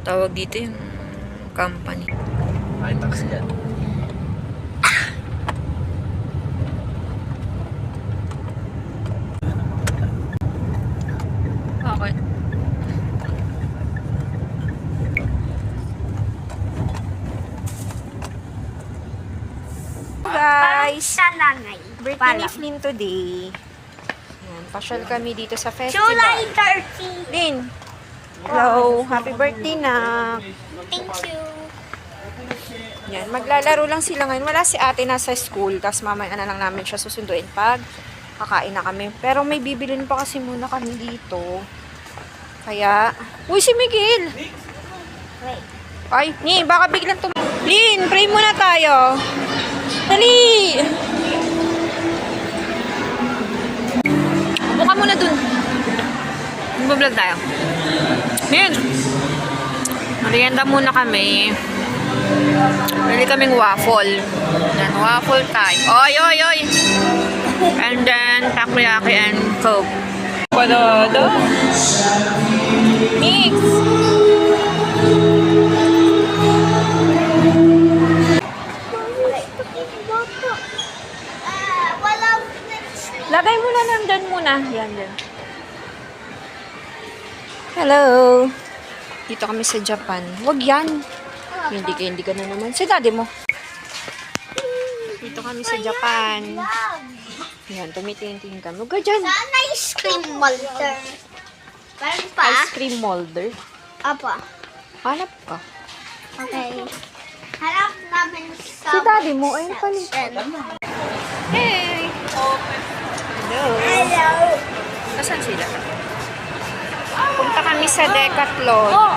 Tawag dito yung company. Ay, taxi yan. Okay. Guys, birthday ni Flynn today. Yan, pasyal kami dito sa festival. July 30. Flynn, hello, happy birthday na. Thank you. Yan, maglalaro lang sila ngayon. Wala si ate nasa school, tapos mamaya na lang namin siya susunduin pag kakain na kami. Pero may bibilin pa kasi muna kami dito. Kaya, uy, si Miguel! Wait. Ay, ni, baka biglang Lin, pray muna tayo. Dali! Buka muna dun. Mag-vlog tayo. Yan. Merienda muna kami. Bili kaming waffle. Yan, waffle time. Oy, oy, oy! And then, takoyaki and coke. Padada. Mix! Lagay mo na lang dyan muna. Yan, dyan. Hello. Dito kami sa Japan. Wag yan. Hindi ka na naman. Si daddy mo. Dito kami sa Japan. Yan, tumitingin kami. Huwag ka dyan. Saan ice cream molder? Meron pa? Ice cream molder. Apa. Hanap ka. Okay. Harap namin sa... Si daddy mo. Ayun pala. Hey! Hello. Hello. Nasaan sila? Punta kami sa Decathlon. Oh.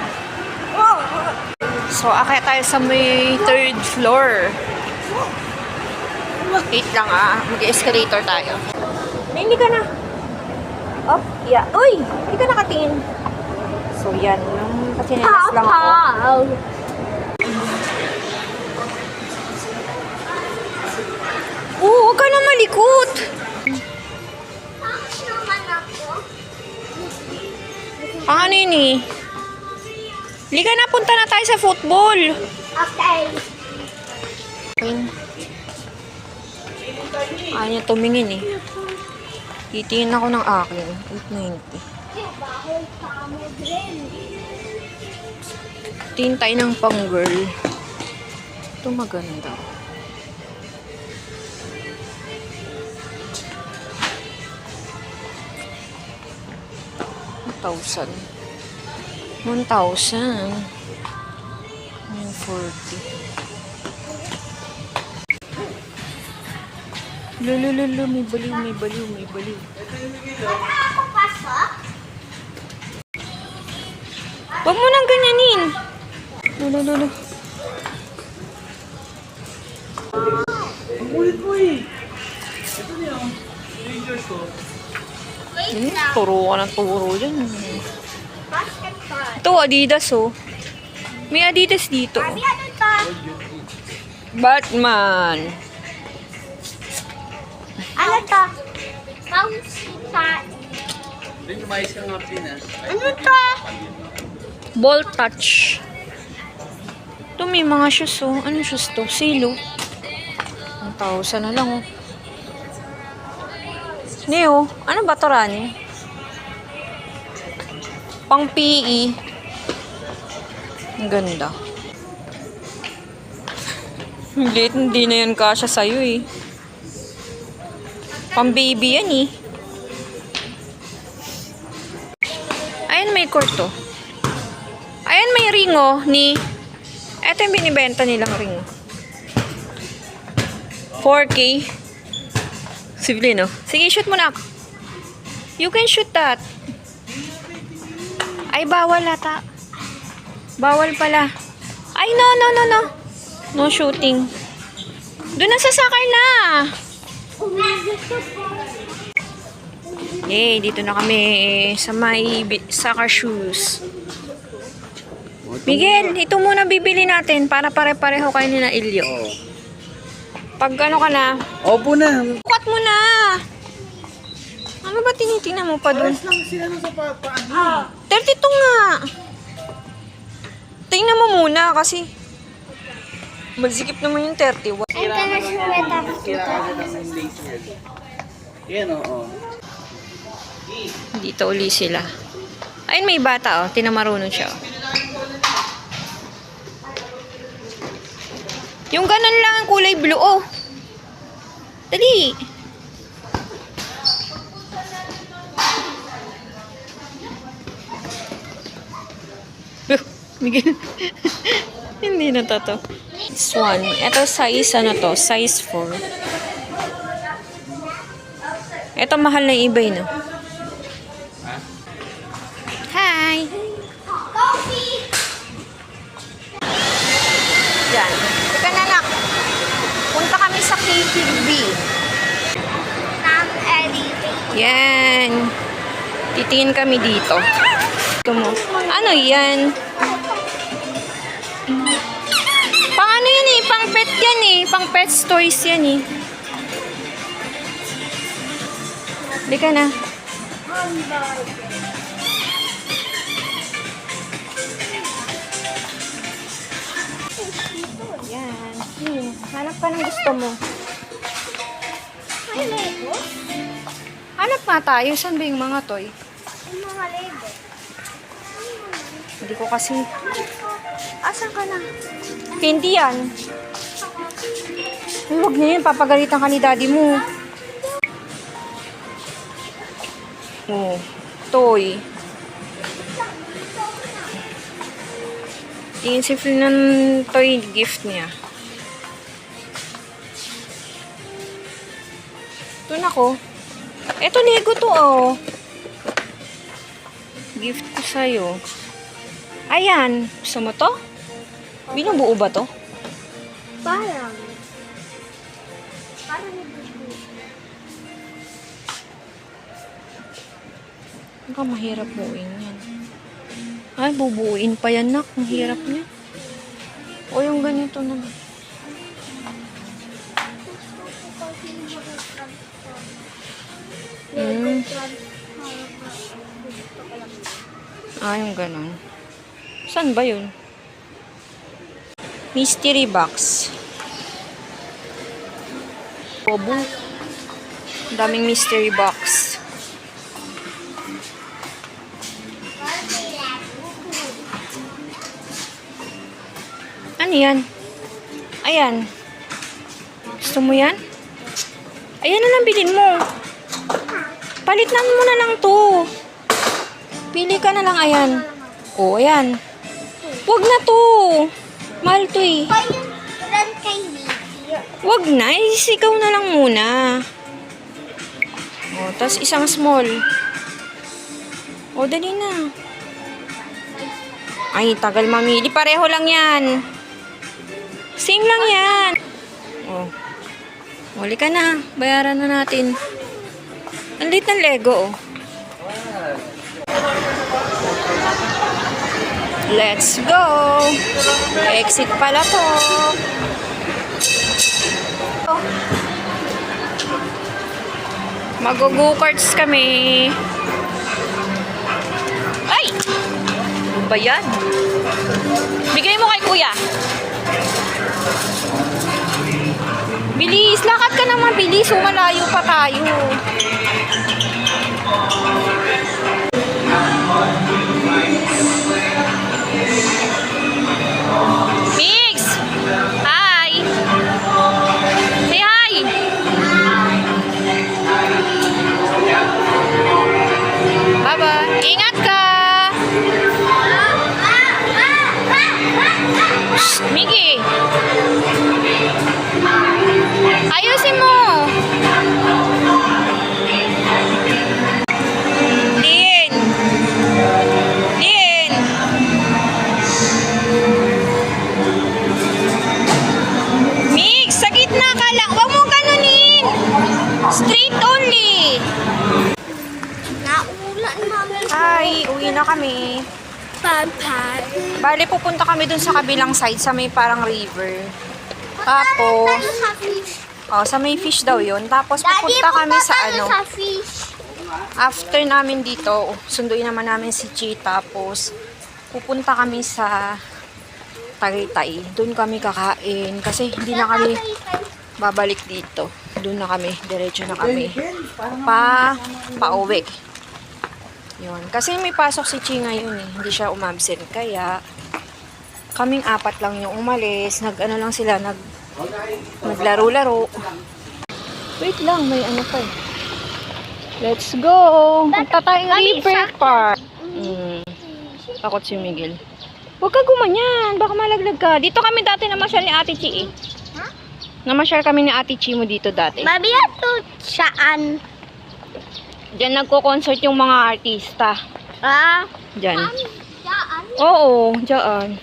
So, akaya tayo sa may third floor. Wait lang mag-escalator tayo. Hindi ka na. Up, yeah. Uy! Hindi ka nakatingin. So, yan. Kasi nanas lang ako. Huwag ka na malikot. Tapos naman ako. Ano yun eh? Liga na, punta na tayo sa football. Okay. Ayaw niya tumingin eh. Titingin ako ng akin. 890. Tingin tayo ng pang girl. Ito maganda. $1,000. 1,040. Lulululu, may baliw. Ako pasok? Huwag mo nang ganyanin. Lulululu. Ulit mo eh. Ito niya. Rangers ko. Wait lang. Turo ka ng turo dyan. Basketball. Ito, Adidas oh. May Adidas dito. Sabi ano to? Batman. Ano to? Mouse cat. Hindi, kumayos ka nga Pinas. Ano to? Ball touch. Ito may mga shoes oh. Ano shoes to? Silo. 1,000 na lang oh. Neo, ano ba to, Rani? Pang PE. Ang ganda. Hindi na yan kasya sa'yo eh. Pang baby yan eh. Ayan may court to. Ayan may ring oh ni... Ito yung binibenta nilang ring. 4K. Siblin, no? Sige, shoot mo na. You can shoot that. Ay, bawal ata. Bawal pala. Ay, no. No shooting. Doon na sa sakay na. Yay, dito na kami sa may soccer shoes. Miguel, ito muna bibili natin para pare-pareho kayo ni na Ilyo. Pag ano ka na, Opo na. bukat mo na. Ano ba tinitingnan mo pa dun? Lang sila nung sa paan. 32 nga. muna kasi masikip naman yung 31. I'm gonna show it after. Kailangan ng lace niyan. Yan, oo. Dito uli sila. Ayun, may bata, oh. Tinamarunong siya, oh. Yung ganun lang ang kulay blue, oh. Dali. Miguel. Hindi na to. This one. Ito size, ano to? Size 4. Ito mahal na yung eBay, no? Hi! Coffee! Yan. Teka na nak. Punta kami sa KTV. I'm editing. Yan. Titingin kami dito. Ito mo. Ano yan? Pang ano yan eh? Pang pet yan eh. Pang pet toys yan eh. Hindi ka na. Yan. Hanap ka ng gusto mo. Ay, Lego? Hanap nga tayo. Saan ba yung mga toy? Yung mga Lego. Hindi ko kasi... Asan ka na? Hindi yan. Ay, huwag na yan. Papagalitan ka ni daddy mo. Oh, toy. Tingin si Phil ng toy gift niya. Ito na ko. Ito, Lego to, oh. Gift ko sa'yo. Ayan. Gusto mo to? Binubuo ba to? Parang hindi. Baka mahirap buuin yan. Ay, bubuuin pa yan, nak. Ang hirap niya. O, yung ganito naman. Ah, yung ganon. Saan ba yun? Mystery box. Bobo. Ang daming mystery box. Ano yan? Ayan. Gusto mo yan? Ayan na lang bilhin mo. Palitan mo na lang to. Pili ka na lang, ayan. O, ayan. Wag na to. Mahal to eh. Pa yung red kay Lydia. Wag na, isigaw na lang muna. O, tas isang small. O, dali na. Ay, tagal mamili. Pareho lang yan. Same lang yan. O. Huli ka na. Bayaran na natin. Ang liit ng Lego, oh. Let's go! Exit pala to. Mag-go-karts kami. Ay! Ano ba yan? Bigay mo kay kuya. Bilis! Lakad ka naman, bilis. Malayo pa tayo. Mix! Hi! Say hi! Bye-bye! Ingat ka! Shh! Miggy! Ayusin mo! Din! Din! Mix! Sa gitna ka lang! Huwag mong ganunin! Straight only! Naulan, mami. Hi! Uwi na kami. Pampan. Bale, pupunta kami dun sa kabilang side, sa may parang river. Tapos, Sa fish. sa may fish daw yun. Tapos, Daddy, pupunta kami sa tayo ano. sa fish. After namin dito, sunduin naman namin si Chi. Tapos, pupunta kami sa Tagaytay. Doon kami kakain kasi hindi na kami babalik dito. Doon na kami, diretso na kami pauwi. Yun. Kasi may pasok si Chi ngayon eh. Hindi siya umabsent. Kaya, kaming 4 lang yung umalis. Nag-ano lang sila, naglaro-laro. Wait lang, may ano pa eh. Let's go! Punta tayong River Park. Takot si Miguel. Huwag ka gumanyan. Baka malaglag ka. Dito kami dati namasyal ni Ate Chi eh. Huh? Namasyal kami ni Ate Chi mo dito dati. Mami, ito saan? Diyan nagko-concert yung mga artista. Ah? Diyan. Saan? Oo, diyan.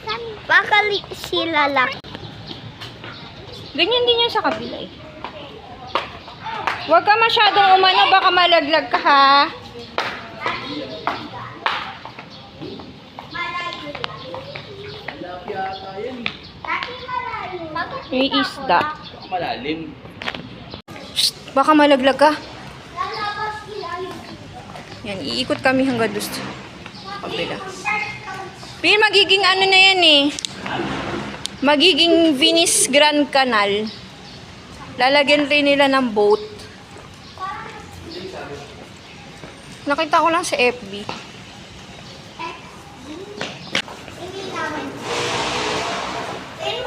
Baka sila lang. Ganyan din yan sa kabila eh. Huwag ka masyadong umano, baka malaglag ka ha. May isda. Malalim. Shh, baka malaglag ka. Yan, iikot kami hanggang doon sa kabila. Pero magiging ano na yan eh. Magiging Venice Grand Canal. Lalagyan rin nila ng boat. Nakita ko lang sa FB.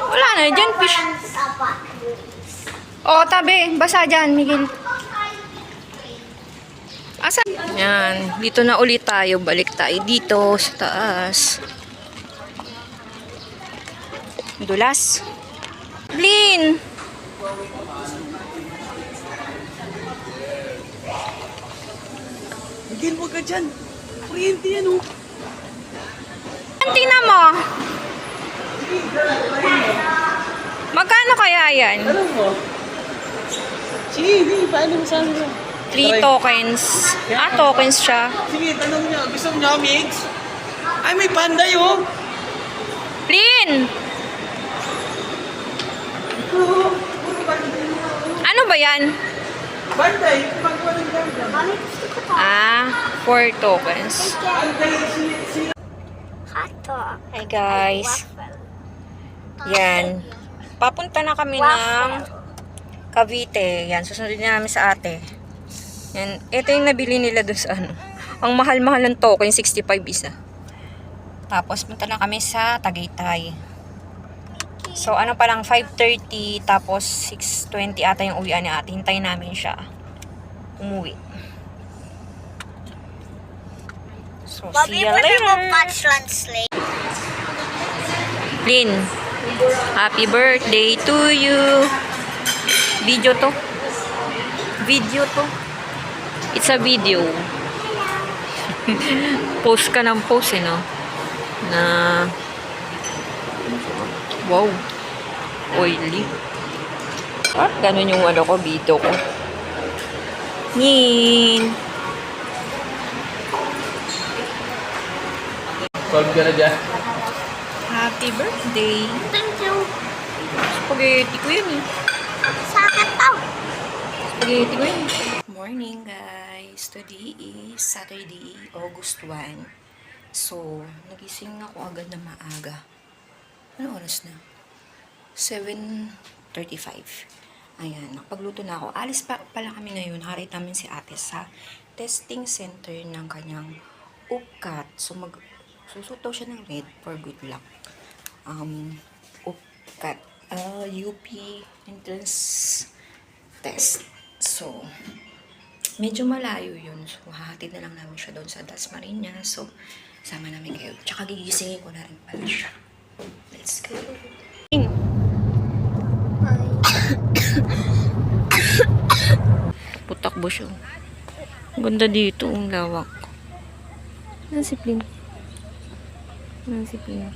Wala na, dyan fish. Oo, tabi. Basa dyan, Miguel. Asa? Yan. Dito na ulit tayo. Balik tayo dito sa taas. Dulas. Blin! Miguel, huwag ka dyan. Kuryente yan oh. Tingnan mo. Magkano kaya yan? Alam mo? Sige, hindi. Paano mo sabi mo? 3 tokens. Ah, tokens siya. Sige, tanong niyo. Gusto mo niyo mix? Ay, may panday oh. Blin! Ano ba yan? Panday. Pagkawa ng ganda. Mami, gusto ko to. Ah, 4 tokens. Panday. Hato. Hi guys. Yan. Papunta na kami ng Cavite. Yan, susunod na namin sa ate. Yan. Ito yung nabili nila doon sa ano. Ang mahal-mahal ng token, 65 isa. Tapos, punta na kami sa Tagaytay. So, ano pa lang, 5:30, tapos 6:20 ata yung uwian ni ate. Hintayin namin siya umuwi. So, see you later. Translate. Lin, happy birthday to you. Video to. Video to. It's a video. Post ka ng post, eh, no? Na, wow, oily. Ah, ganun yung ano ko, video ko. Nin. Solve ka na dyan. Happy birthday. Thank you. Spaghetti ko yun eh. Sa akin to. Spaghetti ko yun. Morning guys. Today is Saturday, August 1. So, nagising ako agad na maaga. Ano oras na? 7:35. Ayan, nakapagluto na ako. Alis pa pala kami ngayon. Harit namin si ate sa testing center ng kanyang UPCAT. So, susot daw siya ng red for good luck. UPCAT. UP entrance test. So, medyo malayo yun. So, hahatid na lang namin siya doon sa Dasmariñas. So, sama namin kayo. Tsaka gigisingin ko na rin pala siya. Let's go. Putakbo siya. Ang ganda dito, ang lawak. Ano si Plin? Ano si Plin?